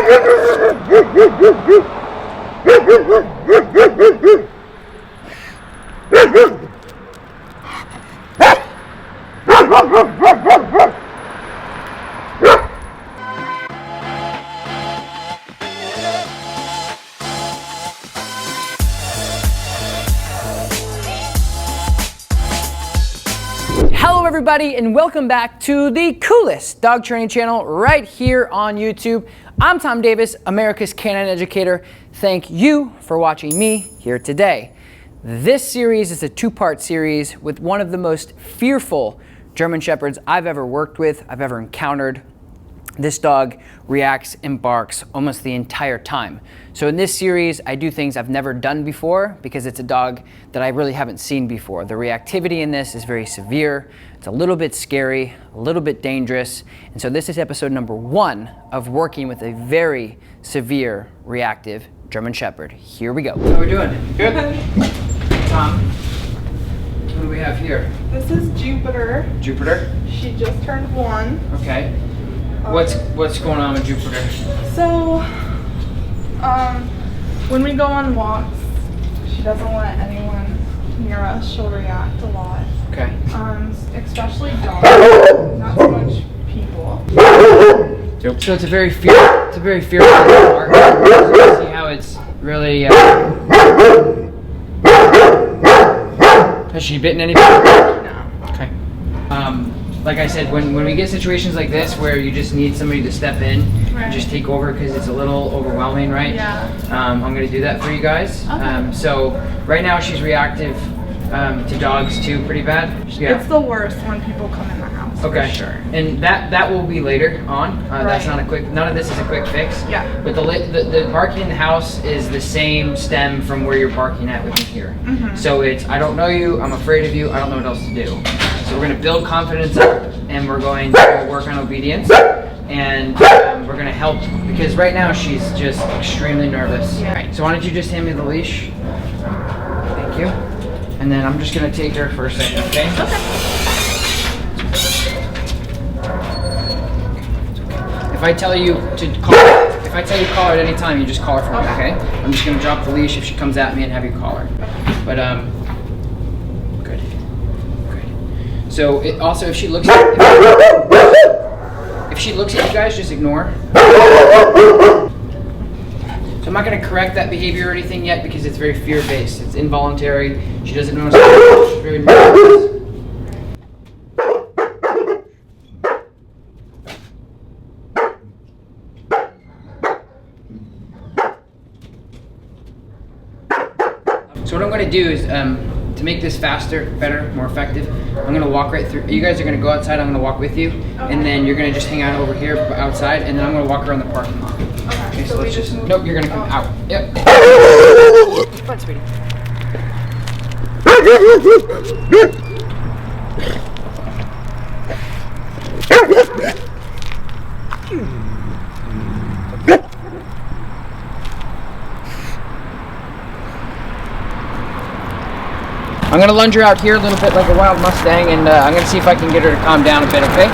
Hello everybody and welcome back to the coolest dog training channel right here on YouTube. I'm Tom Davis, America's Canine Educator. Thank you for watching me here today. This series is a two-part series with one of the most fearful German Shepherds I've ever worked with, I've ever encountered. This dog reacts and barks almost the entire time. So in this series, I do things I've never done before because it's a dog that I really haven't seen before. The reactivity in this is very severe. It's a little bit scary, a little bit dangerous. And so this is episode number 1 of working with a very severe reactive German Shepherd. Here we go. How are we doing? Good? Tom, what do we have here? This is Jupiter. Jupiter? She just turned 1. Okay. What's going on with Jupiter? So, when we go on walks, she doesn't let anyone near us. She'll react a lot. Okay. Especially dogs, not so much people. So it's a very fearful dog. So see how it's really. Has she bitten anybody? No. Okay. Like I said, when we get situations like this where you just need somebody to step in and just take over because it's a little overwhelming, right? Yeah. I'm going to do that for you guys. Okay. So right now she's reactive to dogs too, pretty bad. Yeah. It's the worst when people come in the house. Okay, for sure. And that will be later on. That's not a quick. None of this is a quick fix. Yeah. But the barking in the house is the same stem from where you're barking at with me here. Mm-hmm. So it's I don't know you. I'm afraid of you. I don't know what else to do. So we're going to build confidence up, and we're going to work on obedience, and we're going to help because right now she's just extremely nervous. Yeah. All right. So why don't you just hand me the leash? Thank you. And then I'm just going to take her for a second. Okay. If I tell you to call her at any time, you just call her for me, okay? I'm just gonna drop the leash if she comes at me and have you call her. But good. So also, if she looks at you guys, just ignore. So I'm not gonna correct that behavior or anything yet because it's very fear-based. It's involuntary. She doesn't know. She's very nervous. So what I'm going to do is, to make this faster, better, more effective, I'm going to walk right through. You guys are going to go outside, I'm going to walk with you, and then you're going to just hang out over here outside, and then I'm going to walk around the parking lot. Okay, so let's just, nope, you're going to come out. Yep. Come on, sweetie. I'm going to lunge her out here a little bit like a wild Mustang, and I'm going to see if I can get her to calm down a bit, okay?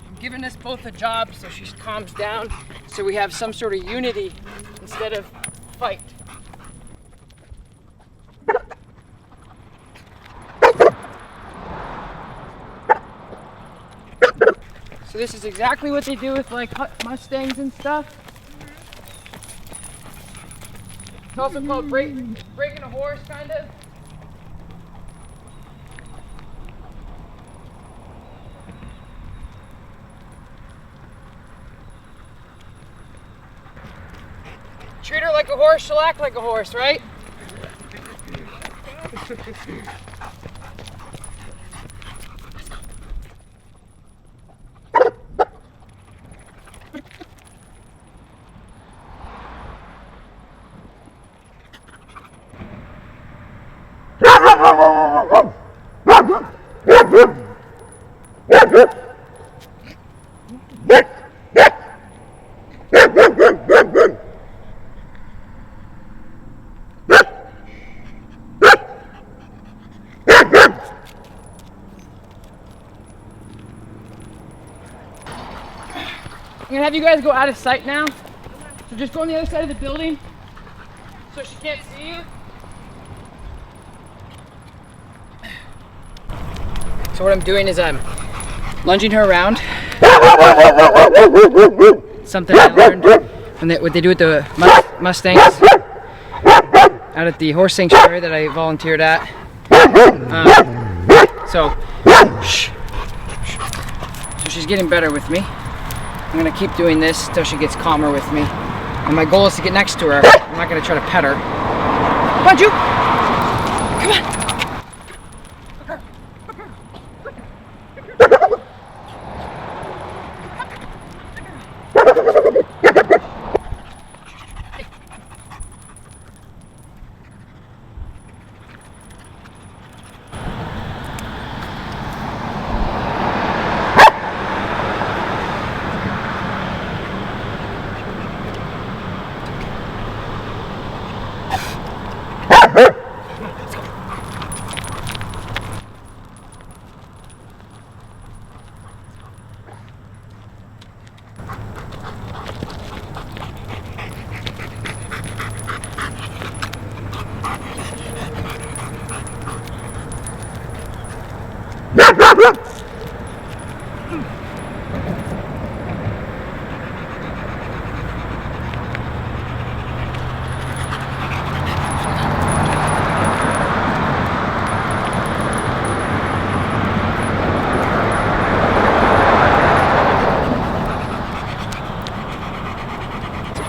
I'm giving us both a job so she calms down, so we have some sort of unity instead of fight. So So this is exactly what they do with like Mustangs and stuff. It's also called breaking a horse, kind of. Treat her like a horse, she'll act like a horse, right? I'm gonna have you guys go out of sight now. So just go on the other side of the building so she can't see you. So what I'm doing is I'm lunging her around. Something I learned when what they do with the Mustangs out at the horse sanctuary that I volunteered at. So she's getting better with me. I'm gonna keep doing this until she gets calmer with me. And my goal is to get next to her. I'm not gonna try to pet her. Come on, Ju! Come on!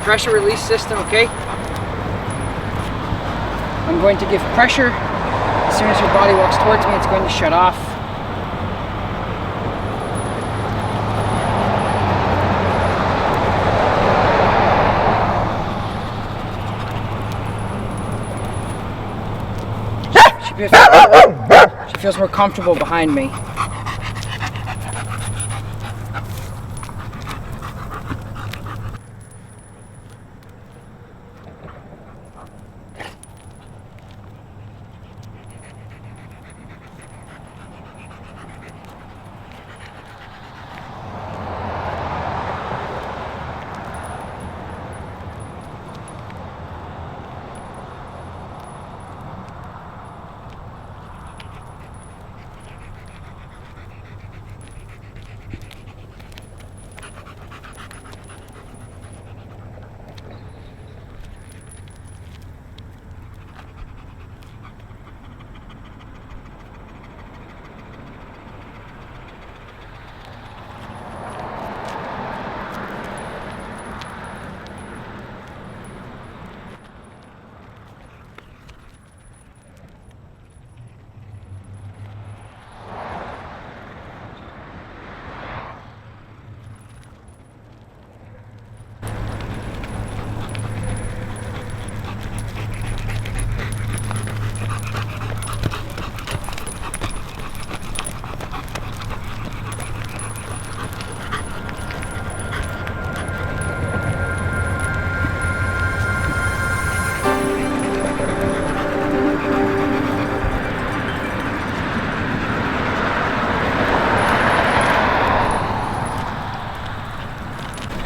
Pressure release system, okay? I'm going to give pressure. As soon as her body walks towards me, it's going to shut off. She feels more comfortable behind me.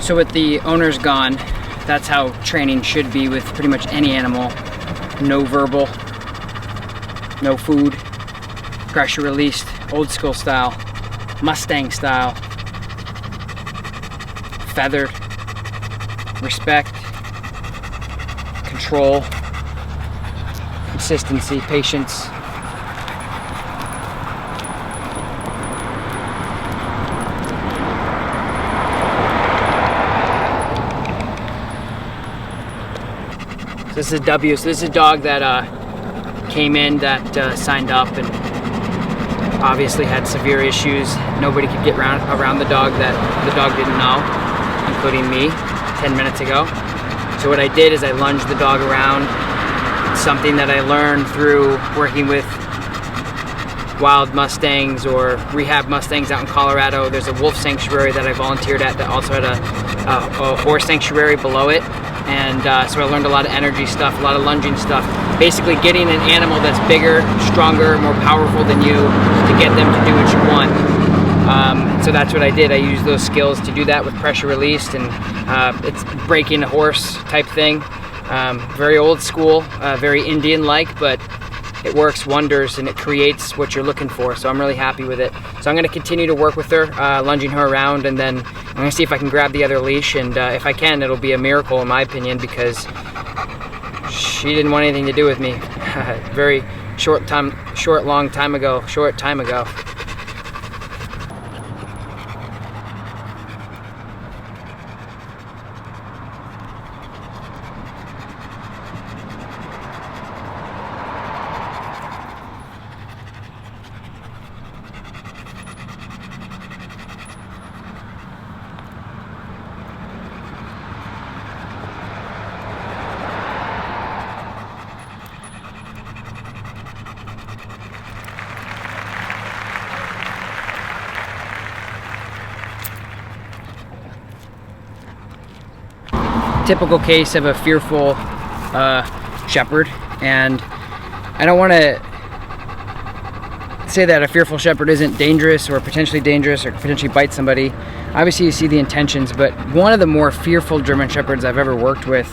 So with the owners gone, that's how training should be with pretty much any animal. No verbal, no food, pressure released, old school style, Mustang style. feathered, respect, control, consistency, patience. So this is W. So this is a dog that came in that signed up and obviously had severe issues. Nobody could get around the dog that the dog didn't know, including me 10 minutes ago. So what I did is I lunged the dog around. It's something that I learned through working with wild Mustangs or rehab Mustangs out in Colorado. There's a wolf sanctuary that I volunteered at that also had a horse sanctuary below it. And so I learned a lot of energy stuff, a lot of lunging stuff. Basically getting an animal that's bigger, stronger, more powerful than you to get them to do what you want. So that's what I did. I used those skills to do that with pressure released, and it's breaking a horse type thing. Very old school, very Indian-like, but it works wonders and it creates what you're looking for. So I'm really happy with it. So I'm going to continue to work with her, lunging her around, and then I'm going to see if I can grab the other leash. And if I can, it'll be a miracle in my opinion, because she didn't want anything to do with me. Very short time ago. Typical case of a fearful shepherd, and I don't want to say that a fearful shepherd isn't dangerous or potentially bite somebody. Obviously you see the intentions, but one of the more fearful German shepherds I've ever worked with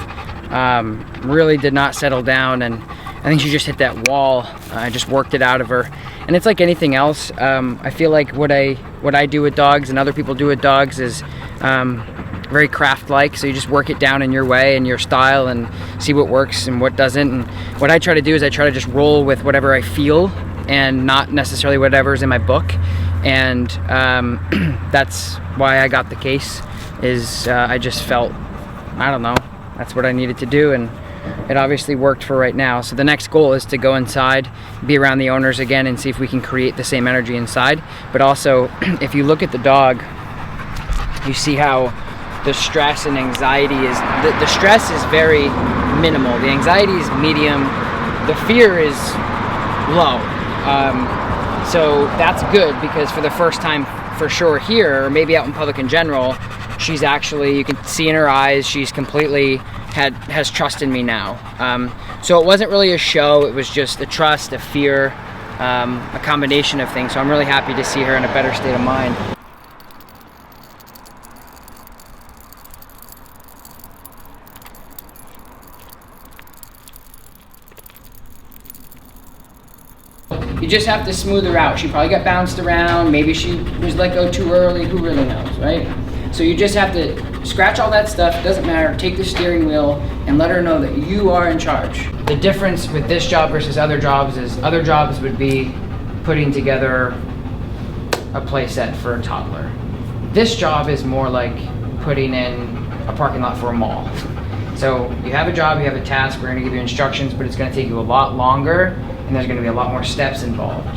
really did not settle down, and I think she just hit that wall. I just worked it out of her, and it's like anything else. I feel like what I do with dogs and other people do with dogs is very craft-like, so you just work it down in your way and your style and see what works and what doesn't. And what I try to do is I try to just roll with whatever I feel and not necessarily whatever's in my book. And that's why I got the case, is I just felt, I don't know, that's what I needed to do, and it obviously worked for right now. So the next goal is to go inside, be around the owners again, and see if we can create the same energy inside. But also, if you look at the dog, you see how the stress and anxiety is, the stress is very minimal, the anxiety is medium, the fear is low. So that's good, because for the first time for sure here, or maybe out in public in general, she's actually, you can see in her eyes, she's completely has trust in me now. So it wasn't really a show, it was just a trust, a fear, a combination of things. So I'm really happy to see her in a better state of mind. You just have to smooth her out. She probably got bounced around. Maybe she was let go too early. Who really knows, right? So you just have to scratch all that stuff. It doesn't matter. Take the steering wheel and let her know that you are in charge. The difference with this job versus other jobs is other jobs would be putting together a play set for a toddler. This job is more like putting in a parking lot for a mall. So you have a job, you have a task, we're going to give you instructions, but it's going to take you a lot longer, and there's going to be a lot more steps involved.